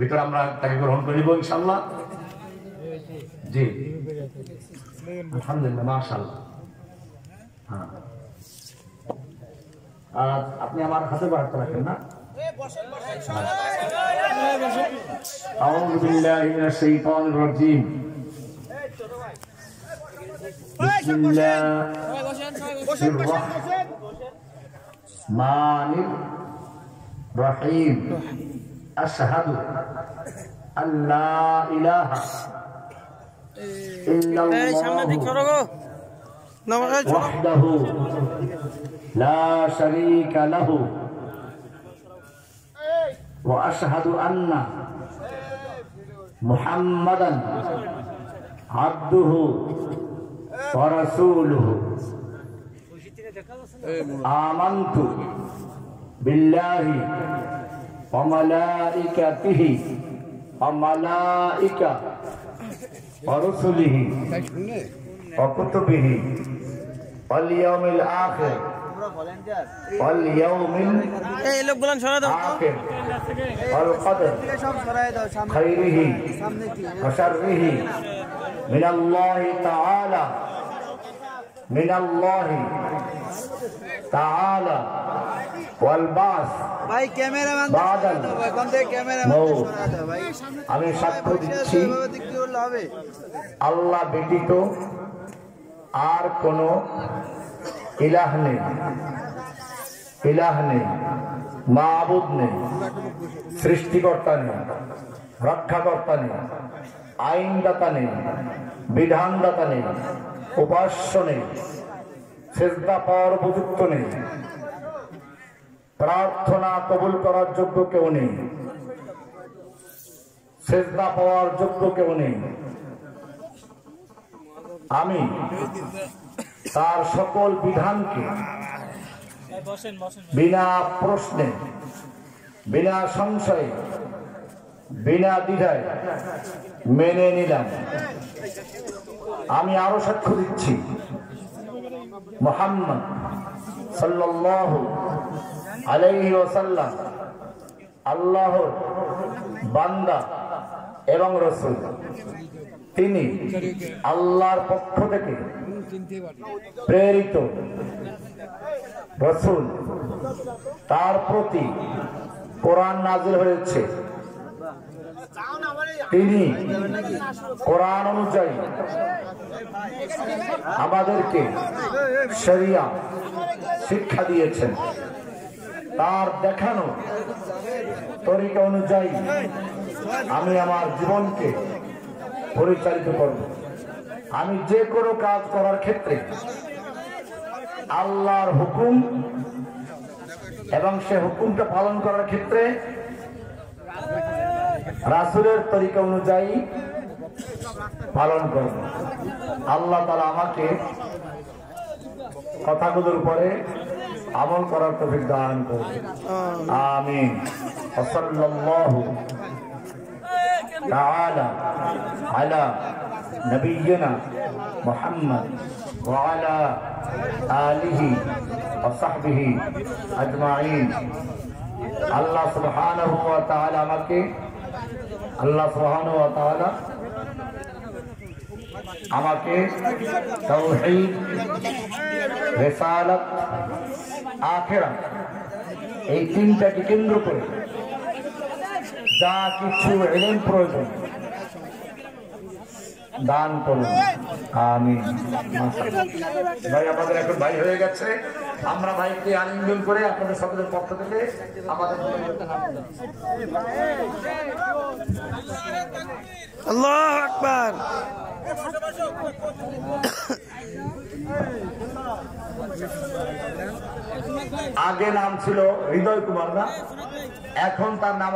ভিতরে আমরা তাকে গ্রহণ করিব ইনশাআল্লাহ। জি আলহামদুলিল্লাহ মাশাআল্লাহ। হ্যাঁ আপনি আমার হাতে বাড়াতে রাখেন না। আউযু বিল্লাহি মিনাশ শাইতানির রাজীম। বিসমিল্লাহির রহমানির রহিম। আশহাদু আল্লা ইলাহা ইল্লাল্লাহু ওয়াহদাহু লা শারীকা লাহু ওয়া আশহাদু আন্না মুহাম্মাদান আবদুহু ওয়া রাসূলুহু। আমানতু বিল্লাহি ওয়া মালাইকাতিহি ওয়া রুসুলিহি ওয়া কুতুবিহি ওয়াল ইয়াউমিল আখির ওয়াল ইয়াউমিল আখির ওয়াল কদর খাইরিহি ওয়া শাররিহি মিনাল্লাহি তাআলা ওয়াল বাস। ভাই ক্যামেরাম্যান আমি সাক্ষ্য দিচ্ছি আল্লাহ ব্যতীত আর কোন ইলাহ নেই, মাবুদ নেই, সৃষ্টিকর্তা নেই, রক্ষাকর্তা নেই, আইনদাতা নেই, বিধানদাতা নেই, উপাস্য নেই, সিজদা পাওয়ার উপযুক্ত নেই, প্রার্থনা কবুল করার যোগ্য কেউ নেই, সিজদা পাওয়ার যোগ্য কেউ নেই। আমি তার সকল বিধানকে বিনা প্রশ্নে, বিনা সংশয়ে, বিনা দ্বিধায় মেনে নিলাম। আমি আরো সাক্ষ্য দিচ্ছি মুহাম্মদ সাল্লাল্লাহু আলাইহি ওয়াসাল্লাম আল্লাহর বান্দা এবং রাসূল। তিনি আল্লাহর পক্ষ থেকে প্রেরিত রাসূল। তার প্রতি কোরআন নাযিল হয়েছে। তিনি কোরআন অনুযায়ী আমাদেরকে শরিয়া শিক্ষা দিয়েছেন। তার দেখানো তরিকা অনুযায়ী আমি আমার জীবনকে পরিচালিত করব। আমি যে কোনো কাজ করার ক্ষেত্রে আল্লাহর হুকুম এবং সে হুকুমটা পালন করার ক্ষেত্রে রাসূলের তরিকা অনুযায়ী পালন করব। আল্লাহ তাআলা আমাকে কথাগুলোর উপরে আমল করার তৌফিক দান করুন। আমিন। সাল্লাল্লাহু তাআলা আলা নবিয়িনা মুহাম্মদ ওয়া আলা আলিহি ওয়া সাহবিহি আজমাইন। আল্লাহ সুবহানাহু ওয়া তাআলা আমাকে তাওহীদ, রিসালাত, আখিরাত এই তিনটাকে কেন্দ্র করে যা কিছু ইলম প্রয়োজন দান করুন। আমিন। ভাই আমাদের এখন ভাই হয়ে গেছে। আমরা ভাইকে আলিঙ্গন করে আপনাদের সকলের পক্ষ থেকে আমাদের আল্লাহু আকবার। আগে নাম ছিল হৃদয় কুমার না, এখন তার নাম